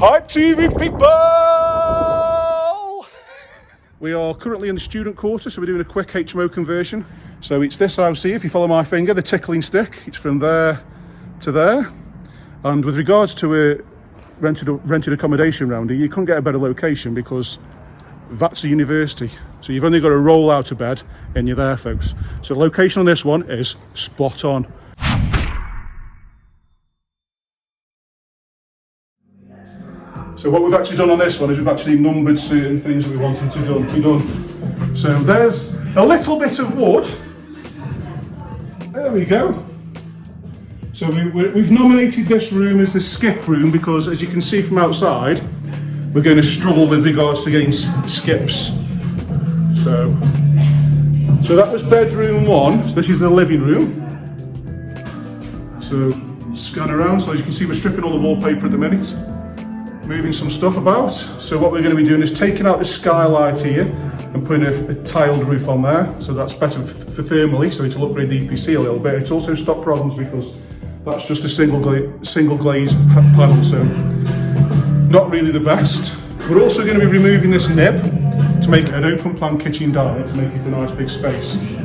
Hype TV people! We are currently in the student quarter, so we're doing a quick HMO conversion. So it's this house here, if you follow my finger, the tickling stick. It's from there to there. And with regards to a rented accommodation around here, you couldn't get a better location because that's a university. So you've only got to roll out of bed and you're there, folks. So the location on this one is spot on. So what we've actually done on this one is we've actually numbered certain things that we wanted to be done. So there's a little bit of wood. There we go. So we've nominated this room as the skip room because, as you can see from outside, we're going to struggle with regards to getting skips. So that was bedroom one. So this is the living room. So scan around. So as you can see, we're stripping all the wallpaper at the minute. Moving some stuff about. So what we're going to be doing is taking out the skylight here and putting a tiled roof on there. So that's better for thermally, so it'll upgrade the EPC a little bit. It's also stopped problems because that's just a single glazed panel, so not really the best. We're also going to be removing this nib to make an open plan kitchen diner to make it a nice big space.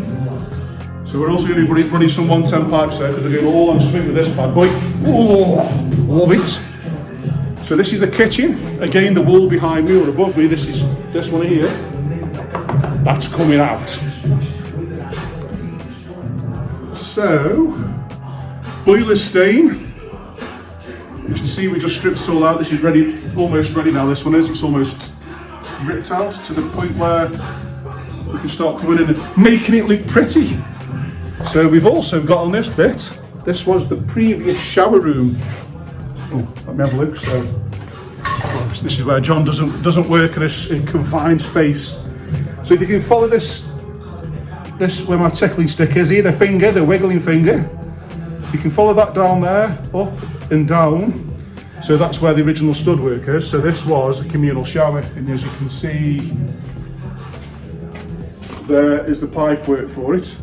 So we're also going to be running some 110 pipes there because we're going all on swing with this bad boy. Oh, love it. So this is the kitchen. Again, the wall behind me or above me, this is this one here. That's coming out. So, boiler stain. You can see we just stripped this all out. This is ready, almost ready now. This one is. It's almost ripped out to the point where we can start coming in and making it look pretty. So we've also got on this bit. This was the previous shower room. Oh, let me have a look. So this is where John doesn't work in a confined space. So if you can follow this where my tickling stick is here, the finger, the wiggling finger. You can follow that down there, up and down. So that's where the original stud work is. So this was a communal shower, and as you can see, there is the pipe work for it.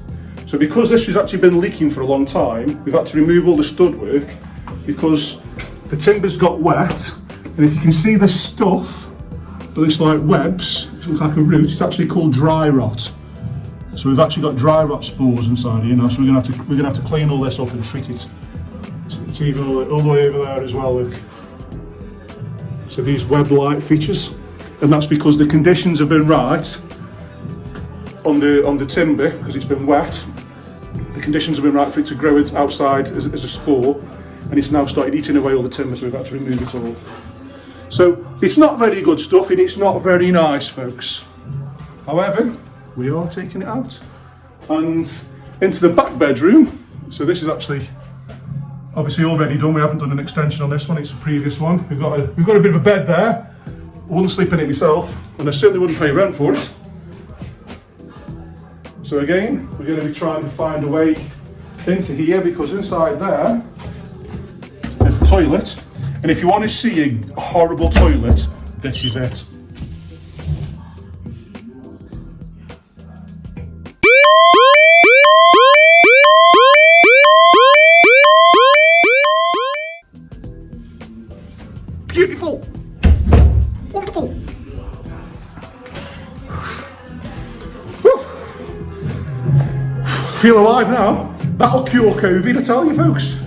So because this has actually been leaking for a long time, we've had to remove all the stud work because the timber's got wet, and if you can see the stuff that looks like webs, it looks like a root, it's actually called dry rot. So we've actually got dry rot spores inside here now, so we're gonna have to clean all this up and treat it. It's even all the way over there as well, look. So these web-like features, and that's because the conditions have been right on the timber because it's been wet. The conditions have been right for it to grow it outside as a spore. And it's now started eating away all the timber, so we've had to remove it all. So it's not very good stuff and it's not very nice, folks. However, we are taking it out. And into the back bedroom. So this is actually obviously already done. We haven't done an extension on this one, it's the previous one. We've got a bit of a bed there. I wouldn't sleep in it myself, and I certainly wouldn't pay rent for it. So again, we're going to be trying to find a way into here because inside there, there's the toilet, and if you want to see a horrible toilet, this is it. Beautiful, wonderful. Whew. Feel alive now. That'll cure COVID, I tell you, folks.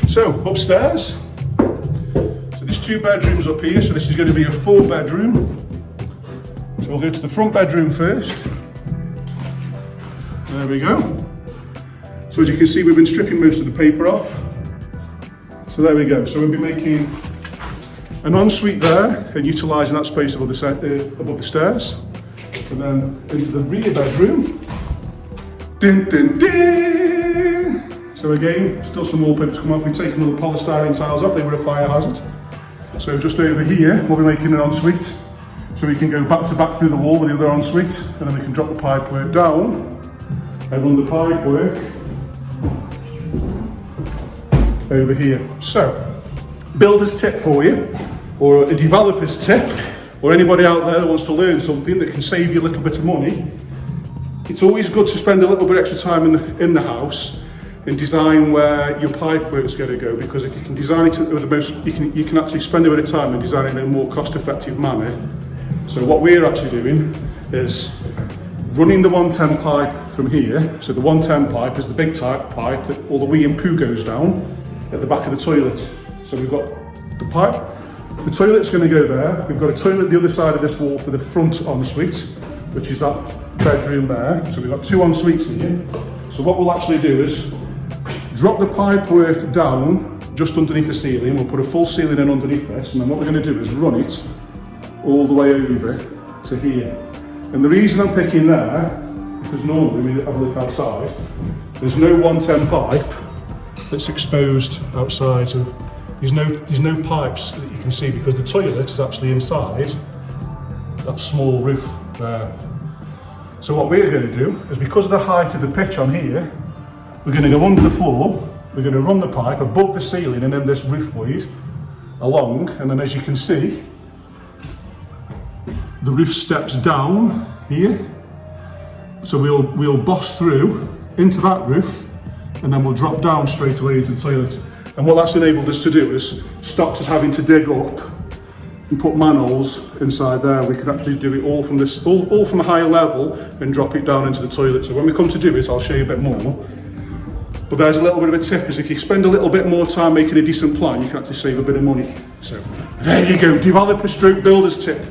So, upstairs, so there's 2 bedrooms up here, so this is going to be a 4-bedroom. So we'll go to the front bedroom first. There we go. So as you can see, we've been stripping most of the paper off. So there we go. So we'll be making an ensuite there and utilising that space above the stairs. And then into the rear bedroom. Dun, dun, dun. So again, still some wallpaper to come off. We've taken all the polystyrene tiles off, they were a fire hazard. So just over here, we'll be making an ensuite. So we can go back to back through the wall with the other ensuite, and then we can drop the pipe work down and run the pipe work over here. So, builder's tip for you, or a developer's tip, or anybody out there that wants to learn something that can save you a little bit of money. It's always good to spend a little bit extra time in the house and design where your pipe work's going to go, because if you can design it with the most, you can actually spend a bit of time and design it in a more cost-effective manner. So what we're actually doing is running the 110 pipe from here. So the 110 pipe is the big type pipe that all the wee and poo goes down at the back of the toilet. So we've got the pipe, the toilet's going to go there. We've got a toilet the other side of this wall for the front ensuite, which is that bedroom there. So we've got 2 en-suites here. So what we'll actually do is drop the pipe work down just underneath the ceiling. We'll put a full ceiling in underneath this, and then what we're going to do is run it all the way over to here. And the reason I'm picking there, because normally when you have a look outside, there's no 110 pipe that's exposed outside. So there's no pipes that you can see, because the toilet is actually inside that small roof there. So what we're going to do is, because of the height of the pitch on here, we're going to go under the floor, we're going to run the pipe above the ceiling and then this roof void along, and then as you can see, the roof steps down here. So we'll boss through into that roof, and then we'll drop down straight away into the toilet. And what that's enabled us to do is stopped us having to dig up and put manholes inside there. We can actually do it all from this, all from a higher level, and drop it down into the toilet. So when we come to do it, I'll show you a bit more. But there's a little bit of a tip, is if you spend a little bit more time making a decent plan, you can actually save a bit of money. So there you go, developer stroke builder's tip.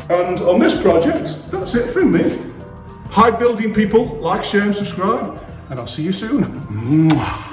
And on this project, that's it from me. Hi building people, like, share and subscribe, and I'll see you soon. Mwah.